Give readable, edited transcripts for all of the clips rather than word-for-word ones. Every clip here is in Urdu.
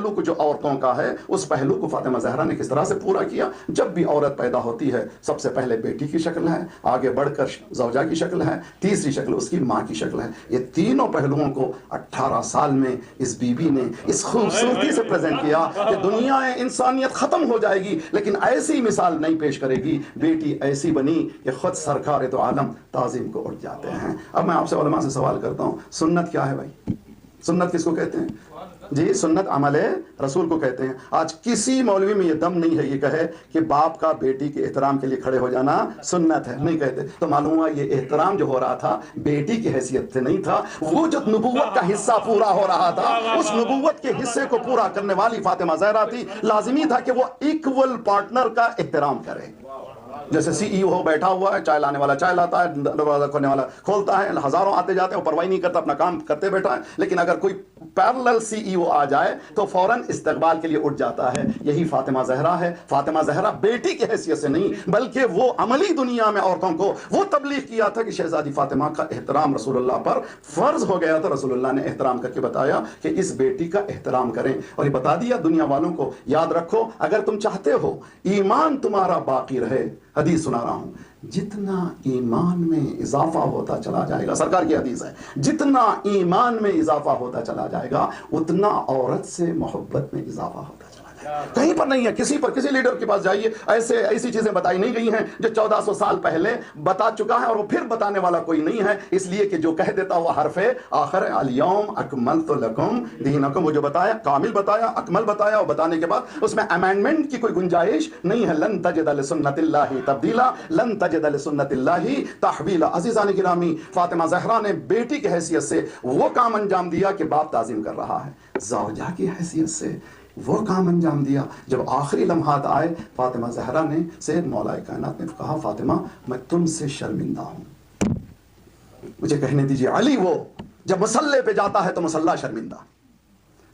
پہلو کو جو عورتوں کا ہے اس پہلو کو فاطمہ زہرا نے کس طرح سے پورا کیا. جب بھی عورت پیدا ہوتی ہے سب سے پہلے بیٹی کی شکل ہے, آگے بڑھ کر زوجہ کی شکل ہے, تیسری شکل اس کی ماں کی شکل ہے. یہ تینوں پہلوؤں کو 18 سال میں اس بی بی نے اس خوبصورتی سے پریزنٹ کیا کہ دنیا انسانیت ختم ہو جائے گی لیکن ایسی مثال نہیں پیش کرے گی. بیٹی ایسی بنی کہ خود سرکار تو عالم تعظیم کو اٹھ جاتے ہیں. اب میں آپ سے علماء سے سوال کرتا ہوں, سنت کیا ہے بھائی؟ سنت کس کو کہتے ہیں جی؟ سنت عمل رسول کو کہتے ہیں. آج کسی مولوی میں یہ دم نہیں ہے یہ کہے کہ باپ کا بیٹی کے احترام کے لیے کھڑے ہو جانا سنت ہے, نہیں کہتے. تو معلوم ہوا یہ احترام جو ہو رہا تھا بیٹی کی حیثیت سے نہیں تھا, وہ جو نبوت کا حصہ پورا ہو رہا تھا اس نبوت کے حصے کو پورا کرنے والی فاطمہ زہرا تھی. لازمی تھا کہ وہ ایکول پارٹنر کا احترام کرے. جیسے سی ای او ہو بیٹھا ہوا ہے, چائے لانے والا چائے لاتا ہے, دروازہ کھولنے والا کھولتا ہے, ہزاروں آتے جاتے ہیں, وہ پرواہی نہیں کرتا, اپنا کام کرتے بیٹھا ہے. لیکن اگر کوئی پیرلل سی ای او آ جائے تو فوراً استقبال کے لیے اٹھ جاتا ہے. یہی فاطمہ زہرا ہے. فاطمہ زہرا بیٹی کی حیثیت سے نہیں بلکہ وہ عملی دنیا میں عورتوں کو وہ تبلیغ کیا تھا کہ شہزادی فاطمہ کا احترام رسول اللہ پر فرض ہو گیا تھا. رسول اللہ نے احترام کر کے بتایا کہ اس بیٹی کا احترام کریں, اور یہ بتا دیا دنیا والوں کو, یاد رکھو اگر تم چاہتے ہو ایمان تمہارا باقی رہے, حدیث سنا رہا ہوں, جتنا ایمان میں اضافہ ہوتا چلا جائے گا, سرکار کی حدیث ہے, جتنا ایمان میں اضافہ ہوتا چلا جائے گا اتنا عورت سے محبت میں اضافہ ہوتا چلا جائے گا. کہیں پر نہیں ہے, کسی پر کسی لیڈر کے پاس جائیے, ایسی چیزیں بتائی نہیں گئی ہیں جو 1400 سال پہلے بتا چکا ہے, اور وہ پھر بتانے والا کوئی نہیں ہے, اس لیے کہ جو کہہ دیتا وہ حرف آخر الیوم اکملت لکم دینکم, وہ جو بتایا کامل بتایا, اکمل بتایا, اور بتانے کے بعد اس میں امینڈمنٹ کی کوئی گنجائش نہیں ہے. لن تجد لسنت اللہ تبدیلا, لن تجد لسنت اللہ تحویلا. عزیزان گرامی, فاطمہ زہرا نے بیٹی کی حیثیت سے وہ کام انجام دیا کہ باپ تعظیم کر رہا ہے, زوجہ کی حیثیت سے وہ کام انجام دیا. جب آخری لمحات آئے فاطمہ زہرا نے سے مولا کائنات نے کہا, فاطمہ میں تم سے شرمندہ ہوں, مجھے کہنے دیجیے. علی وہ جب مسلح پہ جاتا ہے تو مسلح شرمندہ,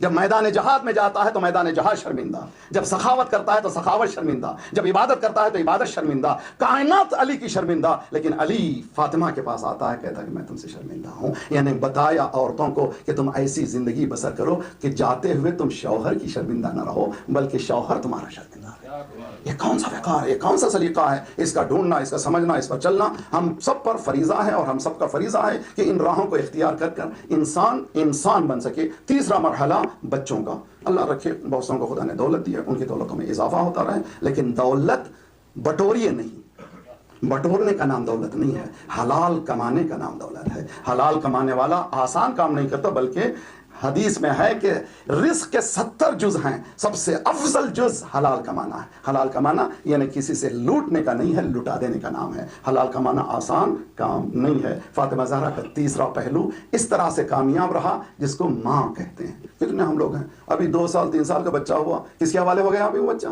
جب میدان جہاد میں جاتا ہے تو میدان جہاد شرمندہ, جب سخاوت کرتا ہے تو سخاوت شرمندہ, جب عبادت کرتا ہے تو عبادت شرمندہ. کائنات علی کی شرمندہ, لیکن علی فاطمہ کے پاس آتا ہے, کہتا ہے کہ میں تم سے شرمندہ ہوں. یعنی بتایا عورتوں کو کہ تم ایسی زندگی بسر کرو کہ جاتے ہوئے تم شوہر کی شرمندہ نہ رہو بلکہ شوہر تمہارا شرمندہ رہے. یہ کون سا وقار ہے, یہ کون سا سلیقہ ہے, اس کا ڈھونڈنا, اس کا سمجھنا, اس پر چلنا ہم سب پر فریضہ ہے, اور ہم سب کا فریضہ ہے کہ ان راہوں کو اختیار کر کر انسان بن سکے. تیسرا مرحلہ بچوں کا. اللہ رکھے بہت کو خدا نے دولت دی ہے, ان کی دولتوں میں اضافہ ہوتا رہے, لیکن دولت بٹوریے نہیں, بٹورنے کا نام دولت نہیں ہے, حلال کمانے کا نام دولت ہے. حلال کمانے والا آسان کام نہیں کرتا, بلکہ حدیث میں ہے کہ رزق کے 70 جز ہیں, سب سے افضل جز حلال کمانا ہے. حلال کمانا یعنی کسی سے لوٹنے کا نہیں ہے, لٹا دینے کا نام ہے. حلال کمانا آسان کام نہیں ہے. فاطمہ زہرا کا تیسرا پہلو اس طرح سے کامیاب رہا جس کو ماں کہتے ہیں. کتنے ہم لوگ ہیں, ابھی 2 سال 3 سال کا بچہ ہوا, کس کے حوالے ہو گیا ابھی وہ بچہ؟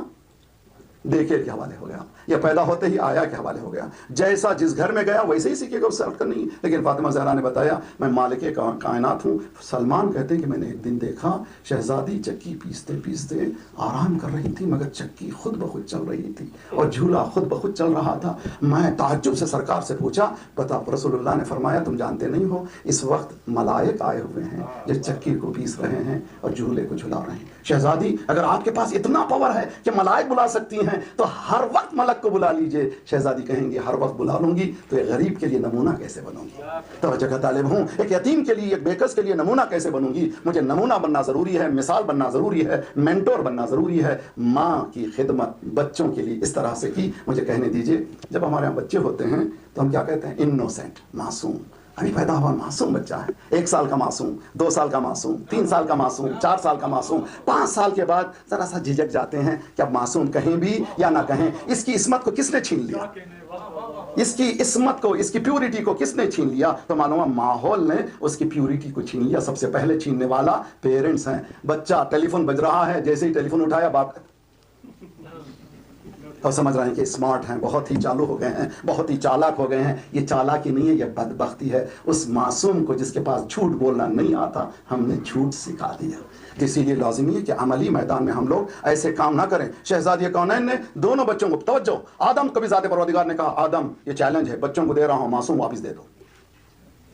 دیکھے کے حوالے ہو گیا, یا پیدا ہوتے ہی آیا کے حوالے ہو گیا. جیسا جس گھر میں گیا ویسے ہی سیکھے گا, اس سے ہٹ کر نہیں. لیکن فاطمہ زہرا نے بتایا میں مالک کائنات ہوں. سلمان کہتے ہیں کہ میں نے ایک دن دیکھا شہزادی چکی پیستے پیستے آرام کر رہی تھی, مگر چکی خود بخود چل رہی تھی اور جھولا خود بخود چل رہا تھا. میں تعجب سے سرکار سے پوچھا, پتا رسول اللہ نے فرمایا تم جانتے نہیں ہو اس وقت ملائک آئے ہوئے ہیں جو چکی کو پیس رہے ہیں اور جھولے کو جھلا رہے ہیں. شہزادی اگر آپ کے پاس اتنا پاور ہے کہ ملائک بلا سکتی ہیں تو ہر وقت ملک کو بلا لیجئے. شہزادی کہیں گی ہر وقت بلا لوں گی تو ایک غریب کے لیے نمونہ کیسے بنوں گی, توجہ کا طالب ہوں, ایک یتیم کے لیے, ایک بیکس کے لیے نمونہ کیسے بنوں گی. مجھے نمونہ بننا ضروری ہے, مثال بننا ضروری ہے, مینٹور بننا ضروری ہے. ماں کی خدمت بچوں کے لیے اس طرح سے کی. مجھے کہنے دیجئے جب ہمارے یہاں بچے ہوتے ہیں تو ہم کیا کہتے ہیں؟ انوسینٹ, معصوم. ابھی پیدا ہوا معصوم بچہ ہے, 1 سال کا معصوم, 2 سال کا معصوم, 3 سال کا معصوم, 4 سال کا معصوم, 5 سال کے بعد ذرا سا جھجک جاتے ہیں کہ اب معصوم کہیں بھی یا نہ کہیں. اس کی عصمت کو کس نے چھین لیا, اس کی عصمت کو, اس کی پیورٹی کو کس نے چھین لیا؟ تو معلوم ہے ماحول نے اس کی پیورٹی کو چھین لیا. سب سے پہلے چھیننے والا پیرنٹس ہیں. بچہ ٹیلی فون بج رہا ہے, جیسے ہی ٹیلی فون اٹھایا باپ اور سمجھ رہے ہیں کہ اسمارٹ ہیں, بہت ہی چالو ہو گئے ہیں, بہت ہی چالاک ہو گئے ہیں. یہ چالاکی نہیں ہے, یہ بدبختی ہے. اس معصوم کو جس کے پاس جھوٹ بولنا نہیں آتا ہم نے جھوٹ سکھا دیا. اسی لیے لازمی ہے کہ عملی میدان میں ہم لوگ ایسے کام نہ کریں. شہزادی کونین نے دونوں بچوں کو, توجہ, آدم کو بھی ذات پروردگار نے کہا آدم یہ چیلنج ہے, بچوں کو دے رہا ہوں, معصوم واپس دے دو.